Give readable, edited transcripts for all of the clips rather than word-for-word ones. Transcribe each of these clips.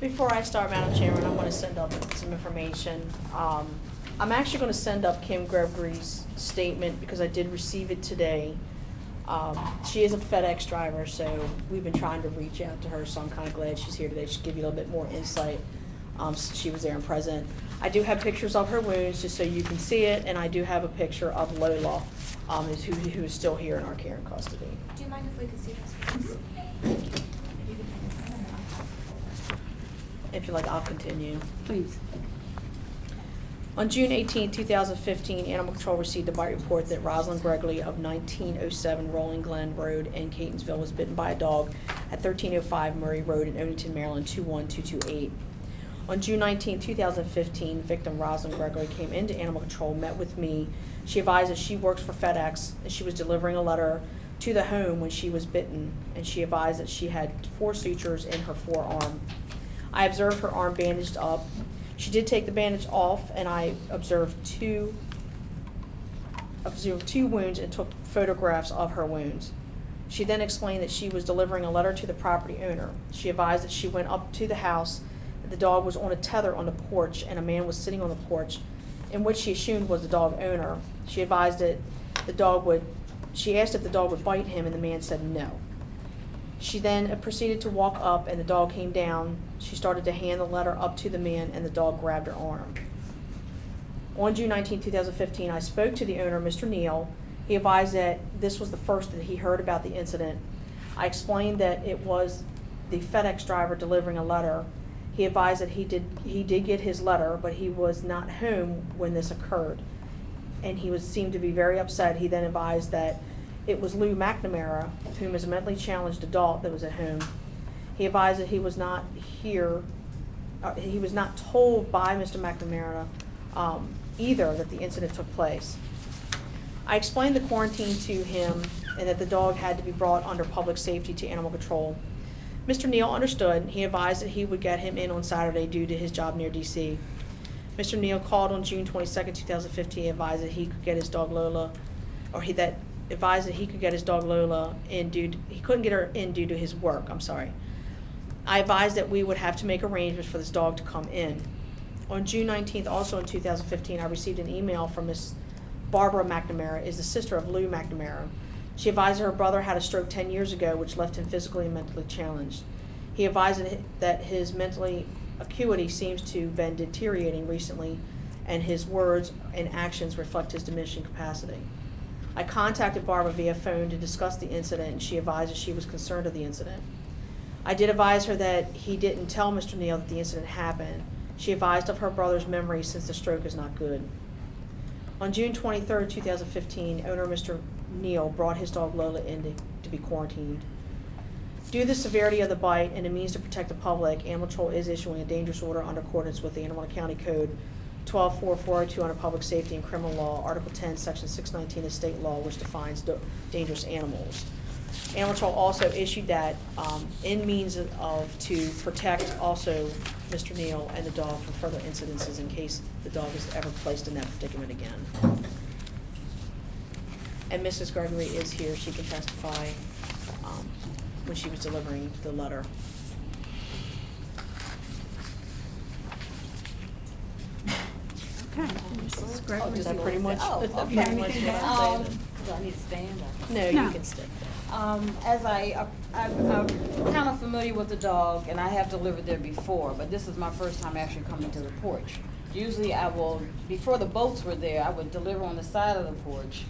Before I start, Madam Chairman, I'm going to send up some information. I'm actually going to send up Kim Gregory's statement because I did receive it today. She is a FedEx driver, so we've been trying to reach out to her, so I'm kind of glad she's here today. She'll give you a little bit more insight. She was there and present. I do have pictures of her wounds just so you can see it, and I do have a picture of Lola, who is still here in our care and custody. Do you mind if we could see this, please? If you like, I'll continue. Please. On June 18, 2015, Animal Control received a bite report that Rosalind Gregory of 1907 Rolling Glen Road in Catonsville was bitten by a dog at 1305 Murray Road in Odenton, Maryland 21228. On June 19, 2015, victim Rosalind Gregory came into Animal Control, met with me. She advised that she works for FedEx and she was delivering a letter to the home when she was bitten, and she advised that she had 4 sutures in her forearm. I observed her arm bandaged up. She did take the bandage off, and I observed two wounds and took photographs of her wounds. She then explained that she was delivering a letter to the property owner. She advised that she went up to the house, that the dog was on a tether on the porch, and a man was sitting on the porch, in which she assumed was the dog owner. She advised that she asked if the dog would bite him, and the man said no. She then proceeded to walk up, and the dog came down. She started to hand the letter up to the man, and the dog grabbed her arm. On June 19, 2015, I spoke to the owner, Mr. Neal. He advised that this was the first that he heard about the incident. I explained that it was the FedEx driver delivering a letter. He advised that he did get his letter, but he was not home when this occurred, and he seemed to be very upset. He then advised that it was Lou McNamara, whom is a mentally challenged adult, that was at home. He advised that he was not here, he was not told by Mr. McNamara either that the incident took place. I explained the quarantine to him and that the dog had to be brought under public safety to Animal Control. Mr. Neal understood. He advised that he would get him in on Saturday due to his job near DC. Mr. Neal called on June 22, 2015, advised that he could get his dog Lola, advised that he could get his dog Lola in he couldn't get her in due to his work, I'm sorry. I advised that we would have to make arrangements for this dog to come in. On June 19th, also in 2015, I received an email from Miss Barbara McNamara, is the sister of Lou McNamara. She advised her brother had a stroke 10 years ago, which left him physically and mentally challenged. He advised that his mentally acuity seems to have been deteriorating recently, and his words and actions reflect his diminishing capacity. I contacted Barbara via phone to discuss the incident, and she advised that she was concerned of the incident. I did advise her that he didn't tell Mr. Neal that the incident happened. She advised of her brother's memory since the stroke is not good. On June 23, 2015, owner Mr. Neal brought his dog Lola in to be quarantined. Due to the severity of the bite and the means to protect the public, Animal Control is issuing a dangerous order under accordance with the Anne Arundel County Code 124402 under Public Safety and Criminal Law, Article 10, Section 619 of state law, which defines dangerous animals. Animal Control also issued that in means of to protect also Mr. Neal and the dog from further incidences in case the dog is ever placed in that predicament again. And Mrs. Gregory is here. She can testify when she was delivering the letter. Okay. Mrs. Gregory. Is that pretty much? Oh, is that okay. pretty much what I'm saying? Do I need to stand up? No, No. you can stick. As I'm kind of familiar with the dog, and I have delivered there before, but this is my first time actually coming to the porch. Usually I will, before the boats were there, I would deliver on the side of the porch.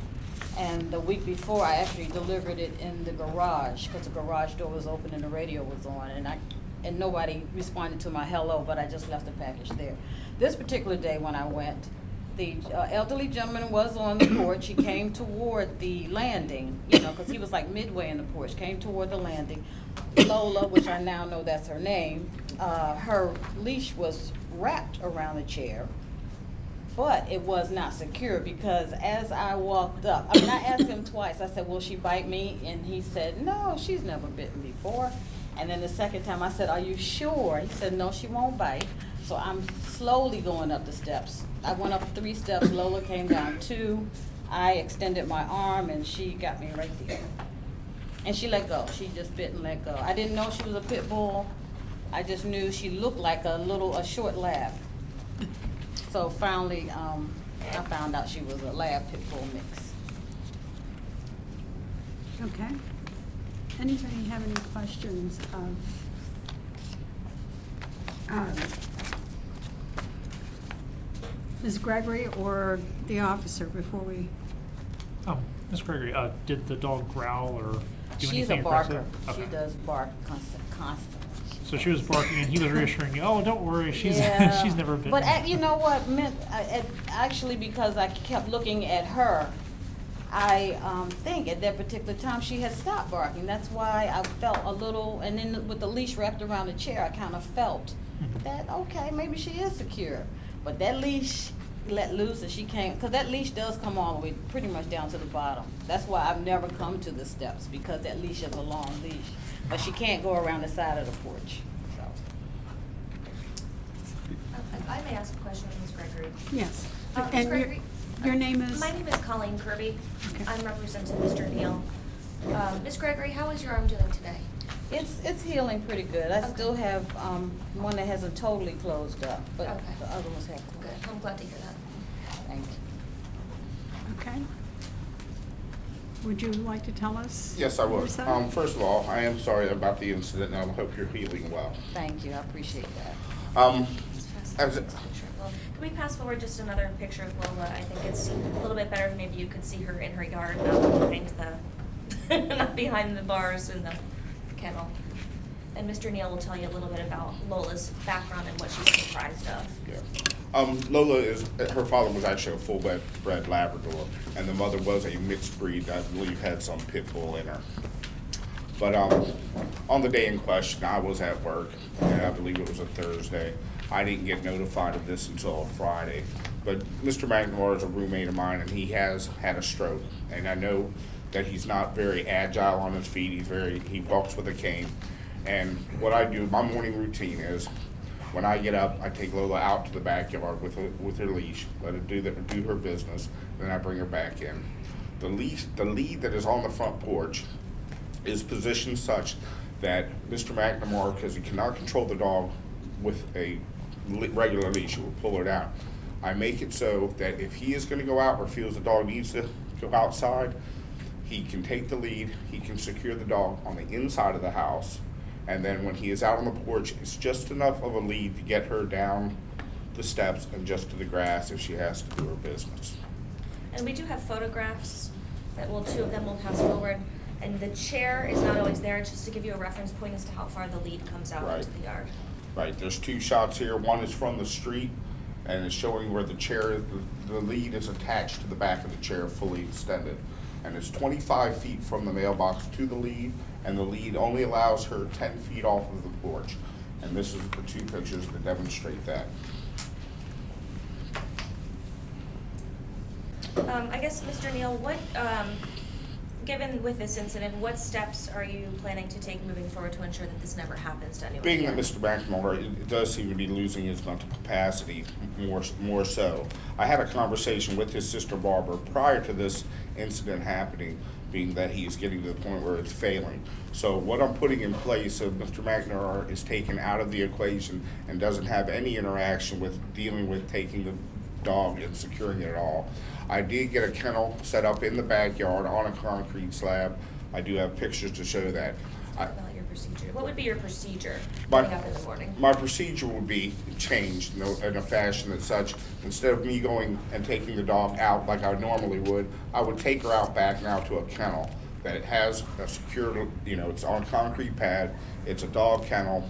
And the week before, I actually delivered it in the garage, because the garage door was open and the radio was on, and nobody responded to my hello, but I just left the package there. This particular day when I went, the elderly gentleman was on the porch. He came toward the landing, because he was like midway in the porch, came toward the landing. Lola, which I now know that's her name, her leash was wrapped around the chair, but it was not secure, because as I walked up, I asked him twice. I said, will she bite me? And he said, no, she's never bitten before. And then the second time I said, are you sure? He said, no, she won't bite. So I'm slowly going up the steps. I went up 3 steps, Lola came down 2. I extended my arm and she got me right there. And she let go. She just bit and let go. I didn't know she was a pit bull. I just knew she looked like a short lab. So finally, I found out she was a lab pit bull mix. Okay. Anybody have any questions of Ms. Gregory or the officer before we? Ms. Gregory, did the dog growl or do She's anything a barker. aggressive? Okay. She does bark constantly. So she was barking and he was reassuring you, oh, don't worry, she's Yeah. she's never bitten. But you know what, actually, because I kept looking at her, I think at that particular time she had stopped barking. That's why I felt a little, and then with the leash wrapped around the chair, I kind of felt that, okay, maybe she is secure. But that leash let loose and she can't, because that leash does come all the way pretty much down to the bottom. That's why I've never come to the steps, because that leash is a long leash. But she can't go around the side of the porch, so. If I may ask a question of Ms. Gregory. Yes. Ms. And Gregory, your name is? My name is Colleen Kirby. Okay. I'm representing Mr. Neal. Ms. Gregory, how is your arm doing today? It's healing pretty good. I Okay. still have one that hasn't totally closed up, but Okay. the other ones have Good, closed. I'm glad to hear that. Thank you. Okay. Would you like to tell us? Yes, I would. yourself? First of all, I am sorry about the incident, and I hope you're healing well. Thank you, I appreciate that. Just pass As this it- picture. Well, can we pass forward just another picture of Lola? I think it's a little bit better if maybe you could see her in her yard, not behind the, not behind the bars in the kennel. And Mr. Neal will tell you a little bit about Lola's background and what she's comprised of. Yeah. Lola her father was actually a full-bred Labrador, and the mother was a mixed breed, I believe had some pit bull in her. But on the day in question, I was at work, and I believe it was a Thursday. I didn't get notified of this until a Friday. But Mr. McNamara is a roommate of mine, and he has had a stroke. And I know that he's not very agile on his feet. He walks with a cane. And what I do, my morning routine is, when I get up, I take Lola out to the backyard with her leash, let her do her business, then I bring her back in. The lead that is on the front porch is positioned such that Mr. McNamara, because he cannot control the dog with a regular leash, he will pull her down. I make it so that if he is going to go out or feels the dog needs to go outside, he can take the lead, he can secure the dog on the inside of the house, and then when he is out on the porch, it's just enough of a lead to get her down the steps and just to the grass if she has to do her business. And we do have photographs that two of them will pass forward. And the chair is not always there, it's just to give you a reference point as to how far the lead comes out Right. into the yard. Right, there's two shots here. One is from the street, and it's showing where the chair is, the lead is attached to the back of the chair, fully extended. And it's 25 feet from the mailbox to the lead, and the lead only allows her 10 feet off of the porch. And this is the two pictures that demonstrate that. I guess, Mr. Neal, given with this incident, what steps are you planning to take moving forward to ensure that this never happens to anyone Being again? that Mr. McNamara it does seem to be losing his mental capacity more so, I had a conversation with his sister Barbara prior to this incident happening, being that he is getting to the point where it's failing. So what I'm putting in place of Mr. McNamara is taken out of the equation and doesn't have any interaction with dealing with taking the dog and securing it at all. I did get a kennel set up in the backyard on a concrete slab. I do have pictures to show that. Talk about your procedure. What would be your procedure My- getting up in the morning? My procedure would be changed in a fashion that such, instead of me going and taking the dog out like I normally would, I would take her out back now to a kennel that it has a secure, it's on a concrete pad, it's a dog kennel,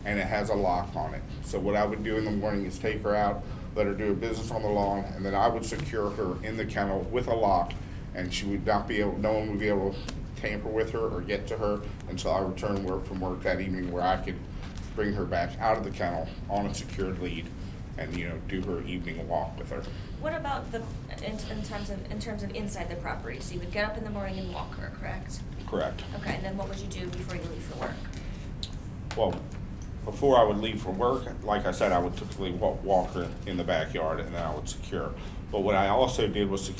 and it has a lock on it. So what I would do in the morning is take her out, let her do her business on the lawn, and then I would secure her in the kennel with a lock, and she would not be able, no one would be able to tamper with her or get to her until I returned from work that evening, where I could bring her back out of the kennel on a secured lead and, do her evening walk with her. What about in terms of inside the property? So you would get up in the morning and walk her, correct? Correct. Okay, and then what would you do before you leave for work? Well, before I would leave for work, like I said, I would typically walk her in the backyard and then I would secure. But what I also did was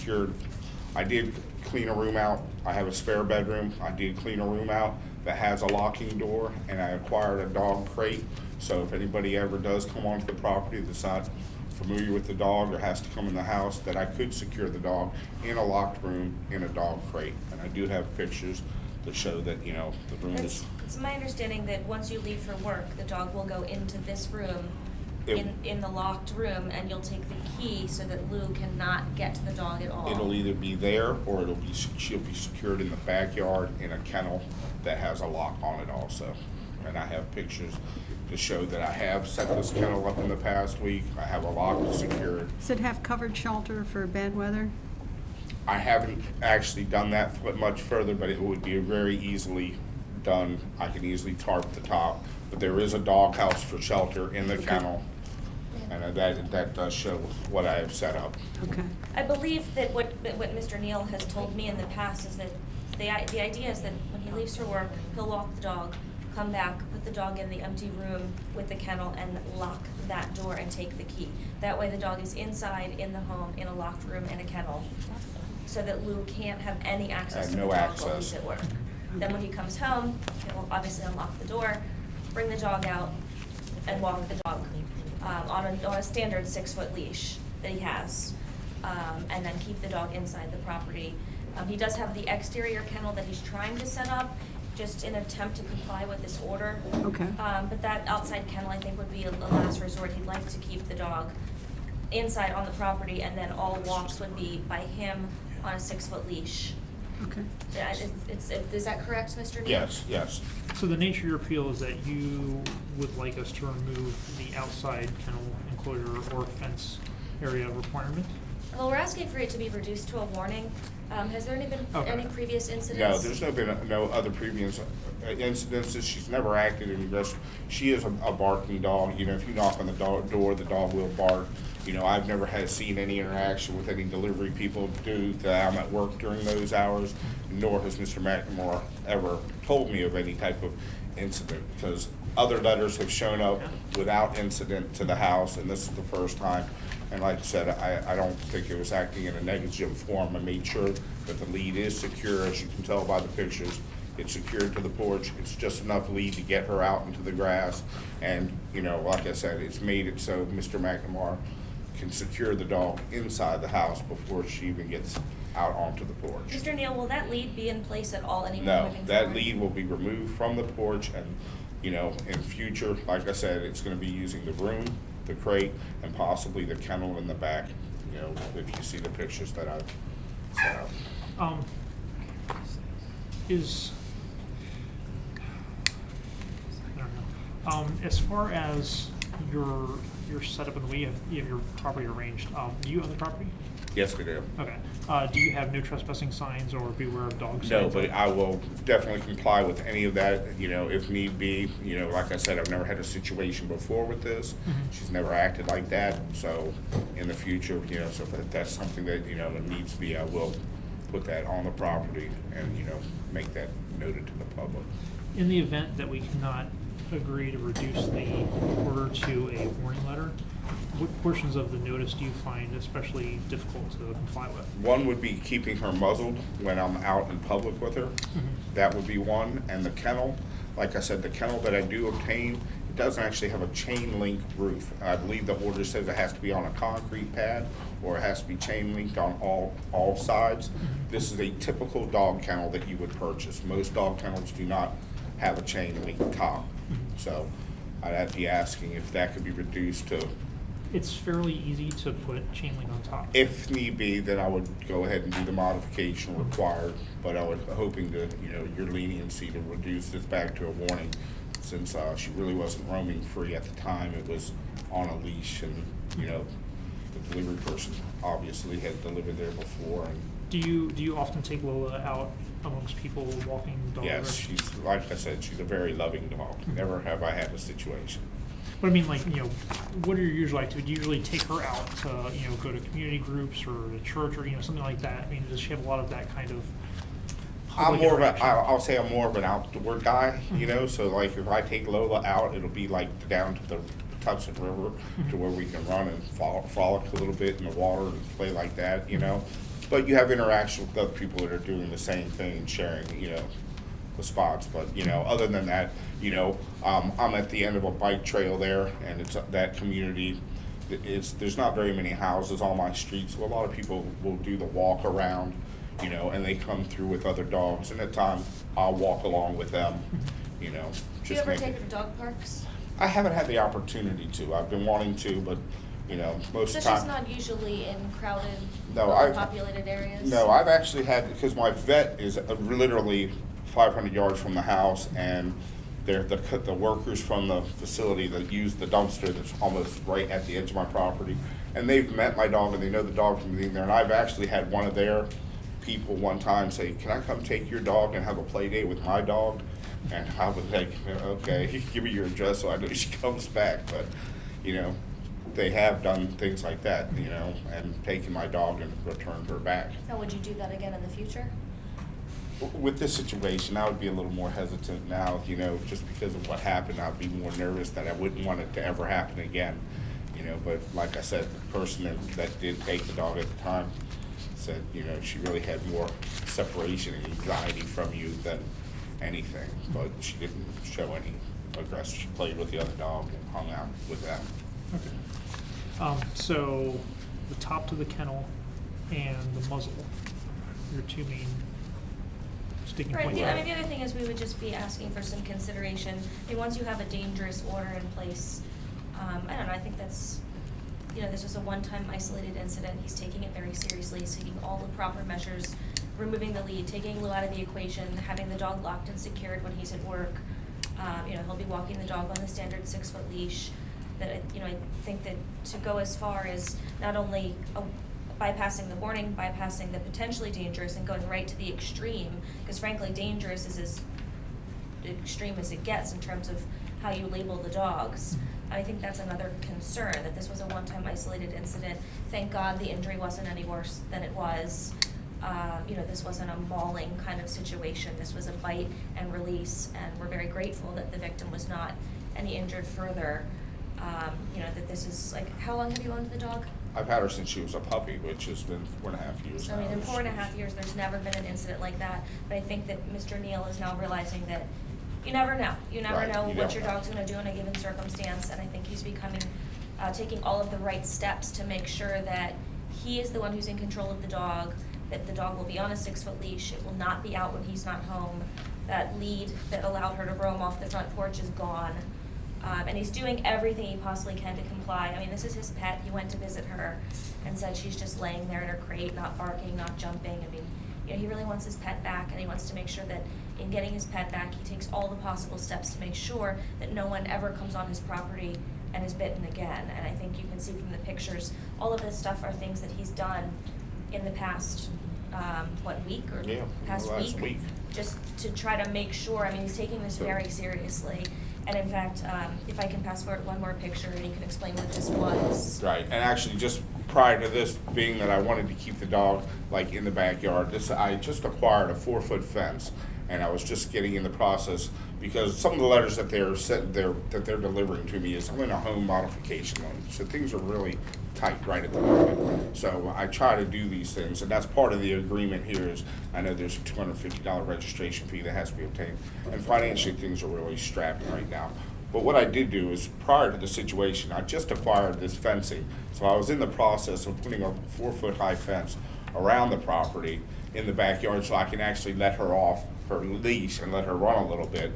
I did clean a room out. I have a spare bedroom. I did clean a room out. that has a locking door, and I acquired a dog crate. So if anybody ever does come onto the property that's not familiar with the dog or has to come in the house, that I could secure the dog in a locked room in a dog crate. And I do have pictures that show that, you know, the room is. It's my understanding that once you leave for work, the dog will go into this room, It- in the locked room, and you'll take the key so that Lou cannot get to the dog at all. It'll either be there or she'll be secured in the backyard in a kennel that has a lock on it also. And I have pictures to show that I have set this kennel up in the past week. I have a lock to secure it. Does it have covered shelter for bad weather? I haven't actually done that much further, but it would be very easily done. I can easily tarp the top, but there is a dog house for shelter in the kennel. And that does show what I have set up. Okay. I believe that what Mr. Neal has told me in the past is that the idea is that when he leaves for work, he'll walk the dog, come back, put the dog in the empty room with the kennel, and lock that door and take the key. That way the dog is inside, in the home, in a locked room, in a kennel, so that Lou can't have any access to the No dog while access. he's at work. Then when he comes home, he'll obviously unlock the door, bring the dog out, and walk the dog on a standard 6-foot leash that he has, and then keep the dog inside the property. He does have the exterior kennel that he's trying to set up, just in an attempt to comply with this order. Okay. But that outside kennel, I think, would be a last resort. He'd like to keep the dog inside on the property, and then all walks would be by him on a 6-foot leash. Okay. Yeah, is that correct, Mr. Neal? Yes. So the nature of your appeal is that you would like us to remove the outside kennel enclosure or fence area requirement? Well, we're asking for it to be reduced to a warning. Has there been Okay. any previous incidents? No, there's been no other previous incidences. She's never acted in aggression. She is a barking dog. You know, if you knock on the door, the dog will bark. You know, I've never seen any interaction with any delivery people due to I'm at work during those hours, nor has Mr. McNamara ever told me of any type of incident, because other letters have shown up without incident to the house, and this is the first time. And like I said, I don't think it was acting in a negligent form. I made sure that the lead is secure, as you can tell by the pictures. It's secured to the porch. It's just enough lead to get her out into the grass. And, you know, like I said, it's made it so Mr. McNamara can secure the dog inside the house before she even gets out onto the porch. Mr. Neal, will that lead be in place at all anymore No, moving that forward? lead will be removed from the porch, and, you know, in future, like I said, it's gonna be using the room, the crate, and possibly the kennel in the back, you know, if you see the pictures that I've set up. I don't know. As far as your setup and the way you have your property arranged, do you own the property? Yes, we do. Okay. Do you have no trespassing signs or beware of dogs? No, but I will definitely comply with any of that, you know, if need be. You know, like I said, I've never had a situation before with this. She's never acted like that, so in the future, you know, so if that's something that, you know, that needs to be, I will put that on the property and, you know, make that noted to the public. In the event that we cannot agree to reduce the order to a warning letter, what portions of the notice do you find especially difficult to comply with? One would be keeping her muzzled when I'm out in public with her. That would be one. And the kennel, like I said, the kennel that I do obtain, it doesn't actually have a chain link roof. I believe the order says it has to be on a concrete pad or it has to be chain linked on all sides. This is a typical dog kennel that you would purchase. Most dog kennels do not have a chain link top. So I'd be asking if that could be reduced to, It's fairly easy to put chain link on top. if need be, then I would go ahead and do the modification required, but I was hoping to, you know, your leniency to reduce this back to a warning, since she really wasn't roaming free at the time. It was on a leash, and, you know, the delivery person obviously had delivered there before, and Do you often take Lola out amongst people walking dogs? yes, she's, like I said, she's a very loving dog. Never have I had a situation. But I mean, like, you know, what are your usual activities? Do you usually take her out to, you know, go to community groups or to church or, you know, something like that? I mean, does she have a lot of that kind of I'm public more of interaction? I'll say I'm more of an outdoor guy, you know, so like if I take Lola out, it'll be like down to the Tucson River to where we can run and frolic a little bit in the water and play like that, you know. But you have interaction with other people that are doing the same thing and sharing, you know, the spots. But, you know, other than that, you know, I'm at the end of a bike trail there, and it's that community. There's not very many houses on my street, so a lot of people will do the walk around, you know, and they come through with other dogs, and at times I'll walk along with them, you know. Do you just ever make take it- her to dog parks? I haven't had the opportunity to. I've been wanting to, but, you know, most So of the time. she's not usually in crowded, No, I've- populated areas? No, I've actually had, because my vet is literally 500 yards from the house, and they're the workers from the facility that use the dumpster that's almost right at the edge of my property. And they've met my dog, and they know the dog from being there. And I've actually had one of their people one time say, "Can I come take your dog and have a play date with my dog?" And I was like, "Okay, give me your address so I know she comes back." But, you know, they have done things like that, you know, and taken my dog and returned her back. Now, would you do that again in the future? With this situation, I would be a little more hesitant now, you know, just because of what happened. I'd be more nervous that I wouldn't want it to ever happen again, you know. But like I said, the person that did take the dog at the time said, you know, she really had more separation and anxiety from you than anything. But she didn't show any aggression. She played with the other dog and hung out with them. Okay. So the top to the kennel and the muzzle, your two main sticking Right, points. I mean, the other thing is we would just be asking for some consideration. I mean, once you have a dangerous order in place, I don't know, I think that's, you know, this was a one-time isolated incident. He's taking it very seriously. He's taking all the proper measures, removing the lead, taking Lou out of the equation, having the dog locked and secured when he's at work. You know, he'll be walking the dog on the standard 6-foot leash. That, you know, I think that to go as far as not only bypassing the warning, bypassing the potentially dangerous, and going right to the extreme, because frankly, dangerous is as extreme as it gets in terms of how you label the dogs. I think that's another concern, that this was a one-time isolated incident. Thank God the injury wasn't any worse than it was. You know, this wasn't a mauling kind of situation. This was a bite and release, and we're very grateful that the victim was not any injured further. You know, that this is, like, how long have you owned the dog? I've had her since she was a puppy, which has been 4.5 years So, I now. mean, in 4.5 years, there's never been an incident like that. But I think that Mr. Neal is now realizing that you never know. You never Right, know you what don't your know. dog's gonna do in a given circumstance. And I think he's becoming, taking all of the right steps to make sure that he is the one who's in control of the dog, that the dog will be on a 6-foot leash, it will not be out when he's not home. That lead that allowed her to roam off the front porch is gone. And he's doing everything he possibly can to comply. I mean, this is his pet. He went to visit her and said she's just laying there in her crate, not barking, not jumping. I mean, you know, he really wants his pet back, and he wants to make sure that in getting his pet back, he takes all the possible steps to make sure that no one ever comes on his property and is bitten again. And I think you can see from the pictures, all of this stuff are things that he's done in the past, week or Yeah, past last week? week. Just to try to make sure, I mean, he's taking this very seriously. And in fact, if I can pass forward one more picture, and you can explain what this was. Right, and actually, just prior to this, being that I wanted to keep the dog like in the backyard, I just acquired a 4-foot fence, and I was just getting in the process, because some of the letters that they're delivering to me is I'm in a home modification loan, so things are really tight right at the moment. So I try to do these things, and that's part of the agreement here. Is I know there's a $250 registration fee that has to be obtained, and financially things are really strapping right now. But what I did do is, prior to the situation, I just acquired this fencing. So I was in the process of putting a 4-foot high fence around the property in the backyard, so I can actually let her off her leash and let her run a little bit.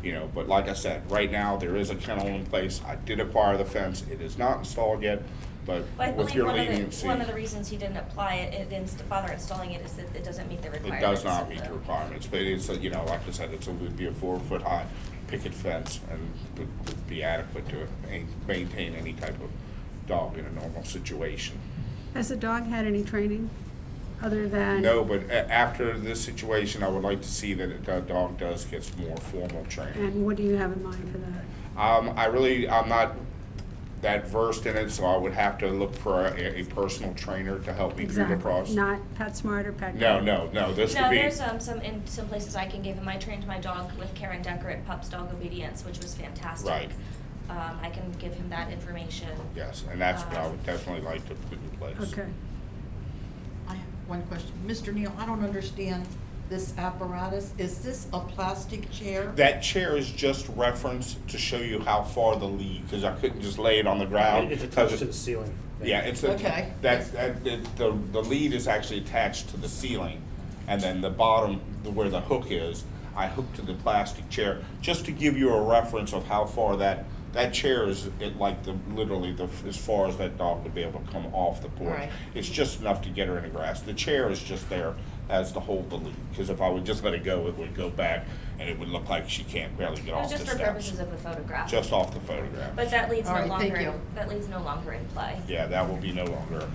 You know, but like I said, right now there is a kennel in place. I did acquire the fence. It is not installed yet, but But I with believe your one leniency, of the reasons he didn't apply it, it didn't bother installing it, is that it doesn't meet the it requirements. does not of meet the- the requirements. But it's, you know, like I said, it would be a 4-foot high picket fence and would be adequate to maintain any type of dog in a normal situation. Has the dog had any training other than? No, but after this situation, I would like to see that the dog does get some more formal training. And what do you have in mind for that? I'm not that versed in it, so I would have to look for a personal trainer to help me through the Exactly, process. not PetSmart or Petco? No, this would No, be. there's in some places I can give him. I trained my dog with Karen Decker at Pups Dog Obedience, which was fantastic. Right. I can give him that information. Yes, and that's what I would definitely like to put in place. Okay. I have one question. Mr. Neal, I don't understand this apparatus, is this a plastic chair? That chair is just referenced to show you how far the lead, because I couldn't just lay it on the ground. It's 'cause attached to the ceiling. Yeah, it's Okay. the lead is actually attached to the ceiling, and then the bottom, where the hook is, I hooked to the plastic chair, just to give you a reference of how far that chair is, literally as far as that dog would be able to come off the porch. Right. It's just enough to get her in the grass. The chair is just there as to hold the lead, because if I would just let it go, it would go back, and it would look like she can't barely get It off was the just steps. for purposes of the photograph. Just off the photograph. But that leads All no right, longer, thank you. that leads no longer in play. Yeah, that will be no longer.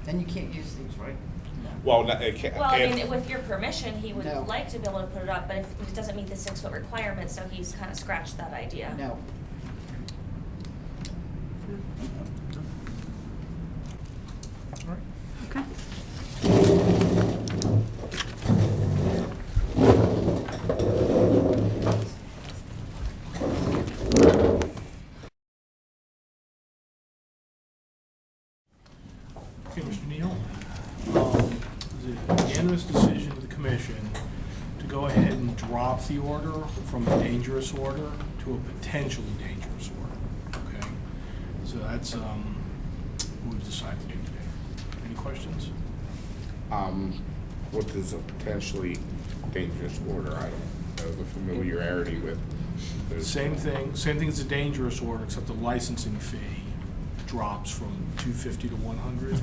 And you can't use these, right? No. Well, no, it can't. Well, I if- mean, with your permission, he would No. like to be able to put it up, but if it doesn't meet the 6-foot requirement, so he's kind of scratched that idea. No. Okay. Okay, Mr. Neal. The unanimous decision of the commission to go ahead and drop the order from a dangerous order to a potentially dangerous order, okay? So that's what we've decided to do today. Any questions? What is a potentially dangerous order? I don't know the familiarity with those. Same thing as a dangerous order, except the licensing fee drops from $250 to $100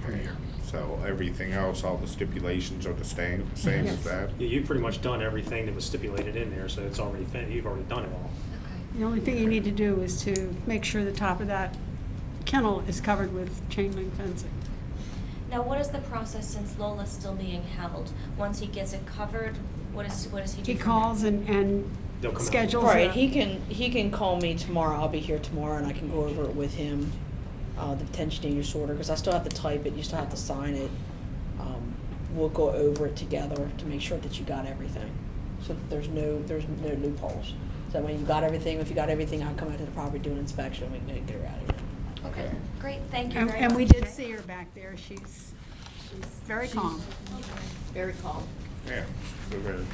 per year. So everything else, all the stipulations are the same as that? Yeah, you've pretty much done everything that was stipulated in there, so it's already, you've already done it all. The only thing you need to do is to make sure the top of that kennel is covered with chain link fencing. Now, what is the process since Lola's still being held? Once he gets it covered, what does he do? He from calls there? and They'll come out. schedules. Right, a- he can call me tomorrow, I'll be here tomorrow, and I can go over it with him, the potential dangerous order, because I still have to type it, you still have to sign it. We'll go over it together to make sure that you got everything, so that there's no loopholes. So when you got everything, if you got everything, I'll come out to the property, do an inspection, we can get her out of here. Okay, great, thank you very much. And we did see her back there. She's very calm. Very calm. Yeah. So very-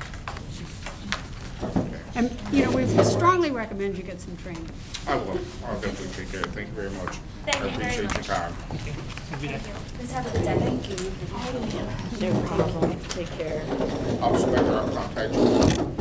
Okay. And, we strongly recommend you get some training. I will. I'll definitely take care of it. Thank you very much. Thank you I very appreciate your much. time. Have a good day. Thank you. Please have a good day. Thank you. No problem, take care. I'll contact you.